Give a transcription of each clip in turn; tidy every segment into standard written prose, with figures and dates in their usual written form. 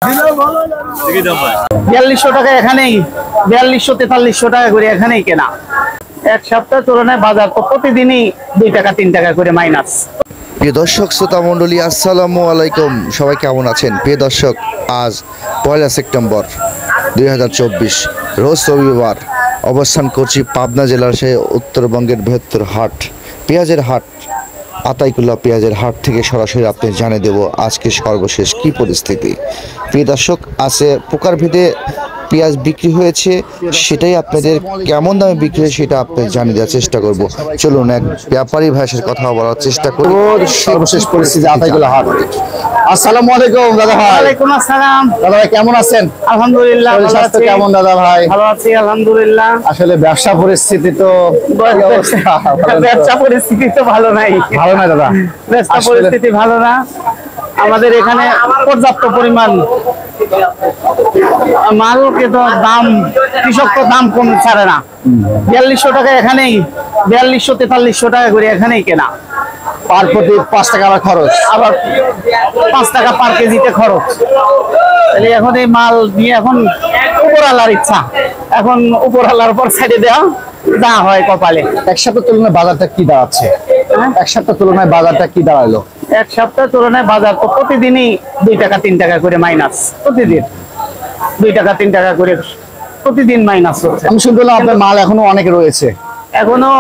4200 টাকা এখানেই, 4200-4300 টাকা করে এখানেই কেনা। এক সপ্তাহ তুলনায় বাজার তো প্রতিদিনই 2 টাকা 3 টাকা করে মাইনাস। প্রিয় দর্শক শ্রোতা মণ্ডলী, আসসালামু আলাইকুম। সবাই কেমন আছেন? প্রিয় দর্শক, আজ 1 সেপ্টেম্বর 2024 রোজ রবিবার। অবস্থান করছি পাবনা জেলার সেই উত্তরবঙ্গের বৃহত্তর হাট, পেঁয়াজের হাট, আতাইকুল্লা পেঁয়াজের হাট থেকে সরাসরি আপনি জানিয়ে দেব আজকে সর্বশেষ কি পরিস্থিতি। প্রিয় দর্শক, আছে প্রকারভেদে পেঁয়াজ বিক্রি হয়েছে, সেটাই আপনাদের কেমন দামে বিক্রি হয়েছে সেটা আপনি জানিয়ে দেওয়ার চেষ্টা করব। চলুন এক ব্যাপারী ভাষার কথা বলার চেষ্টা করব। সর্বশেষ পরিস্থিতি আতাইকুল্লা হাট। আসসালামু আলাইকুম দাদা ভাই। ওয়ালাইকুম আসসালাম দাদা ভাই, কেমন আছেন? আলহামদুলিল্লাহ, ভালো আছি। কেমন দাদা ভাই? ভালো আছি আলহামদুলিল্লাহ। আসলে ব্যবসা পরিস্থিতি তো ব্যবসা পরিস্থিতি তো ভালো নাই। ভালো না দাদা, ব্যবসা পরিস্থিতি ভালো না। আমাদের এখানে পর্যাপ্ত পরিমাণ মাল, কিন্তু দাম, কৃষক তো দাম কম ছাড়ে না। 4200 টাকা এখানেই, 4200-4300 টাকা করে এখানেই কেনা। পার প্রতি 5 টাকা আবার খরচ, আবার 5 টাকা পার কেজিতে খরচ। তাহলে এখন এই মাল নিয়ে এখন উপরওয়ালার ইচ্ছা, এখন উপরওয়ালার উপর সাইডে দেওয়া যা হয় কপালে। এক সপ্তাহ তুলনায় বাজারটা কি দাঁড়াচ্ছে? এক সপ্তাহ তুলনায় বাজারটা কি দাঁড়ালো? এক সপ্তাহ তুলনায় বাজার তো প্রতিদিনই 2 টাকা 3 টাকা করে মাইনাস। প্রতিদিন 2 টাকা 3 টাকা করে প্রতিদিন মাইনাস হচ্ছে। আমি শুনলাম আপনার মাল এখনো অনেক রয়েছে। এখনো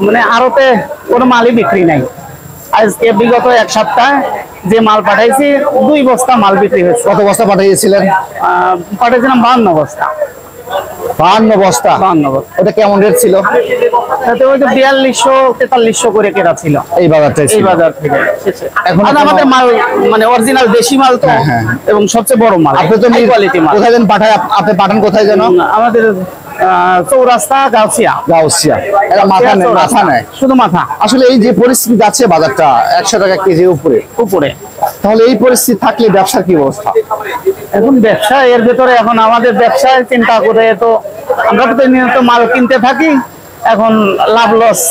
মানে আড়তে কোনো মালই বিক্রি নাই। আজকে বিগত এক সপ্তাহ যে মাল পাঠাইছি 2 বস্তা মাল বিক্রি হয়েছে। কত বস্তা পাঠিয়েছিলেন? পাঠিয়েছিলাম 52 বস্তা। 52 বস্তা? 52 বস্তা। ওটা কেমন রেট ছিল? তাতে ওই যে 4200-4300 করে কেনা ছিল এই বাজারটা, এই বাজার থেকে। এখন আমাদের মাল মানে অরিজিনাল দেশি মাল তো, এবং সবচেয়ে বড় মাল। আপনি তো কোয়ালিটি মাল। কোথায় দেন পাঠায়? আপনি পাঠান কোথায় যেন? আমাদের চৌরাস্তা গাউসিয়া। গাউসিয়া। এটা মাথা নেয়, মাথা নেয় শুধু মাথা। আসলে এই যে পরিস্থিতি যাচ্ছে বাজারটা 100 টাকা কেজি উপরে, তাহলে এই পরিস্থিতি থাকলে ব্যবসার কি অবস্থা? এখন ব্যবসা এর ভেতরে, এখন আমাদের ব্যবসায় চিন্তা করে তো আমরা তো নিয়মিত মাল কিনতে থাকি। এখন লাভ লস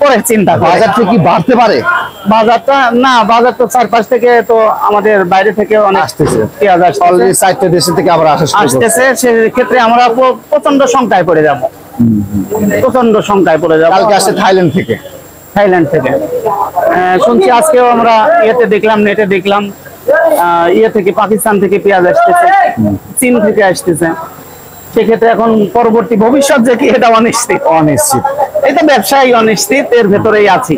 পরে চিন্তা করে। বাজারটা কি বাড়তে পারে? বাজারটা না, বাজার তো চারপাশ থেকে তো আমাদের বাইরে থেকে অনেক আসতেছে, পেঁয়াজ অলরেডি 4টা দেশ থেকে আবার আসতেছে। সেক্ষেত্রে আমরা প্রচন্ড সংখ্যায় পড়ে যাব, প্রচন্ড সংখ্যায় পড়ে যাব। কালকে আসছে থাইল্যান্ড থেকে। থাইল্যান্ড থেকে শুনছি, আজকেও আমরা ইয়েতে দেখলাম, নেটে দেখলাম, ইয়ে থেকে পাকিস্তান থেকে পেঁয়াজ আসতেছে, চীন থেকে আসতেছে। সেক্ষেত্রে এখন পরবর্তী ভবিষ্যৎ যে কি, এটা অনিশ্চিত। এই তো ব্যবসায় অনিশ্চিত, এর ভেতরেই আছি,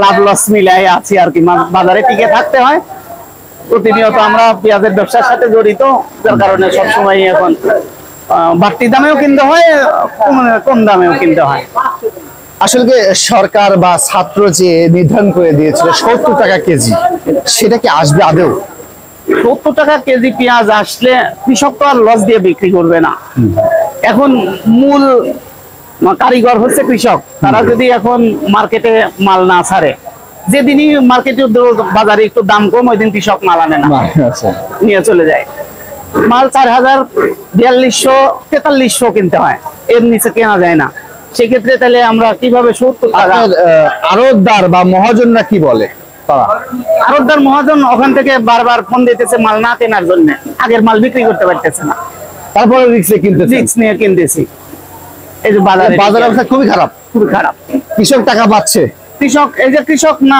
লাভ লস মিলাই আছি আর কি। বাজারে টিকে থাকতে হয়। প্রতিনিয়ত আমরা পেঁয়াজের ব্যবসার সাথে জড়িত, যার কারণে সবসময় এখন বাড়তি দামেও কিনতে হয়, কম দামেও কিনতে হয়। আসলে সরকার বা ছাত্র যে নির্ধারণ করে দিয়েছিল 70 টাকা কেজি, সেটা কি আসবে আদৌ? 70 টাকা কেজি পেঁয়াজ আসলে কৃষক তো আর লস দিয়ে বিক্রি করবে না। এখন মূল কারিগর হচ্ছে কৃষক। তারা যদি এখন মার্কেটে মাল না ছাড়ে, যেদিনই মার্কেটে বাজারে একটু দাম কম, ওই দিন কৃষক মাল আনে না, নিয়ে চলে যায়। মাল 4000, 4200-4300 কিনতে হয়, এর নিচে কেনা যায় না। সেক্ষেত্রে তাহলে আমরা কিভাবে 70 টাকা? আড়তদার বা মহাজনরা কি বলে? আড়তদার মহাজন ওখান থেকে বারবার ফোন দিতেছে মাল না কেনার জন্য, আগের মাল বিক্রি করতে পারতেছে না, তারপরে রিস্ক নিয়ে কিনতেছি। এই যে বাজার অবস্থা খুবই খারাপ, খুবই খারাপ। কৃষক টাকা পাচ্ছে, কৃষক এই যে কৃষক না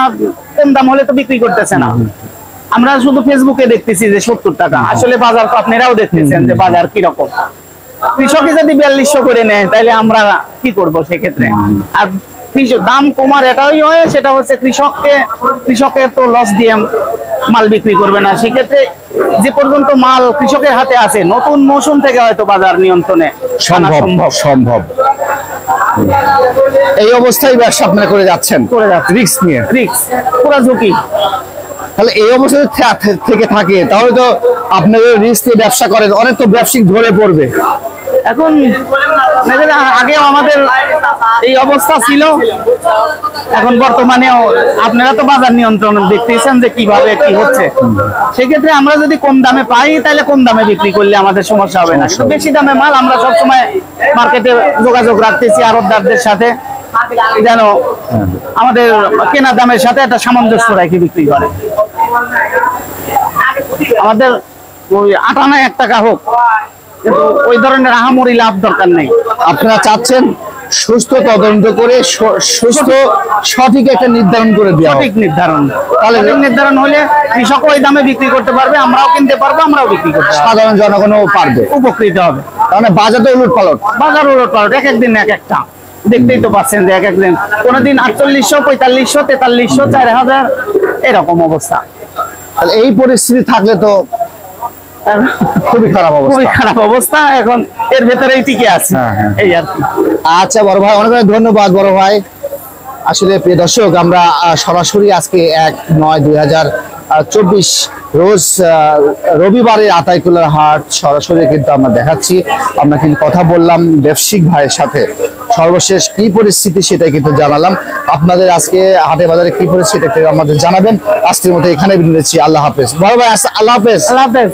কম দাম হলে তো বিক্রি করতেছে না। আমরা শুধু ফেসবুকে দেখতেছি যে 70 টাকা, আসলে বাজার তো আপনারাও দেখতেছেন যে বাজার কিরকম। কৃষকে যদি 4200 করে নেয়, তাহলে আমরা কি করব সেক্ষেত্রে? আর দাম কমার এটাই হয়, সেটা হচ্ছে কৃষকের তো লস দিয়ে মাল বিক্রি করবে না। সেক্ষেত্রে যে পর্যন্ত মাল কৃষকের হাতে আছে, নতুন মৌসুম থেকে হয়তো বাজার নিয়ন্ত্রণে সম্ভব। এই অবস্থায় ব্যবসা আপনারা করে যাচ্ছেন, রিস্ক নিয়ে, পুরো ঝুঁকি। তাহলে এই অবস্থা থেকে থাকে, তাহলে তো আপনাদের রিস্ক নিয়ে ব্যবসা করেন, অনেক তো ব্যবসায়িক ধরে পড়বে। এখন আগে আমাদের এই অবস্থা ছিল, এখন বর্তমানেও আপনারা তো বাজার নিয়ন্ত্রণ দেখতেছেন যে কিভাবে কি হচ্ছে। সেক্ষেত্রে আমরা যদি কম দামে পাই, তাহলে কম দামে বিক্রি করলে আমাদের সমস্যা হবে না। বেশি দামে মাল আমরা সবসময় মার্কেটে যোগাযোগ রাখতেছি আড়তদারদের সাথে, যেন আমাদের কেনা দামের সাথে একটা সামঞ্জস্য রেখে বিক্রি করে। আমাদের ওই 58 টাকা হোক, কিন্তু ওই ধরনের আহামরি লাভ দরকার নেই। আপনারা চাচ্ছেন সুস্থ তদন্ত করে সুস্থ সঠিক একটা নির্ধারণ করে দেওয়া হোক। সঠিক নির্ধারণ, তাহলে নির্ধারণ হলে কৃষক ওই দামে বিক্রি করতে পারবে, আমরাও কিনতে পারবো, আমরাও বিক্রি করতে পারবো, সাধারণ জনগণও পারবে। উপকৃত হবে। মানে বাজার তো উলট পালট, বাজার উলট পালট, এক একদিন এক একটা, দেখতেই তো পাচ্ছেন যে এক একদিন কোনোদিন 4800, 4500, 4300, 4000 এরকম অবস্থা। তাহলে এই পরিস্থিতি থাকলে তো খুবই খারাপ খুবই অবস্থা। খারাপ অবস্থা, এখন এর ভেতরেই টিকে আছে, হ্যাঁ, হ্যাঁ। এই আর কি। আচ্ছা বড় ভাই, অনেক অনেক ধন্যবাদ বড় ভাই। আসলে প্রিয় দর্শক, আমরা সরাসরি আজকে 1/9/2024 রোজ রবিবারের আতাইকুলার হাট সরাসরি কিন্তু আমরা দেখাচ্ছি। আমরা কিন্তু কথা বললাম ব্যবসায়িক ভাইয়ের সাথে, সর্বশেষ কি পরিস্থিতি সেটাই কিন্তু জানালাম আপনাদের। আজকে হাটে বাজারে কি পরিস্থিতি আমাদের জানাবেন। আজকের মতো এখানে বিদায় নিচ্ছি। আল্লাহ হাফেজ বড় ভাই, আল্লাহ হাফেজ। আল্লাহ হাফেজ।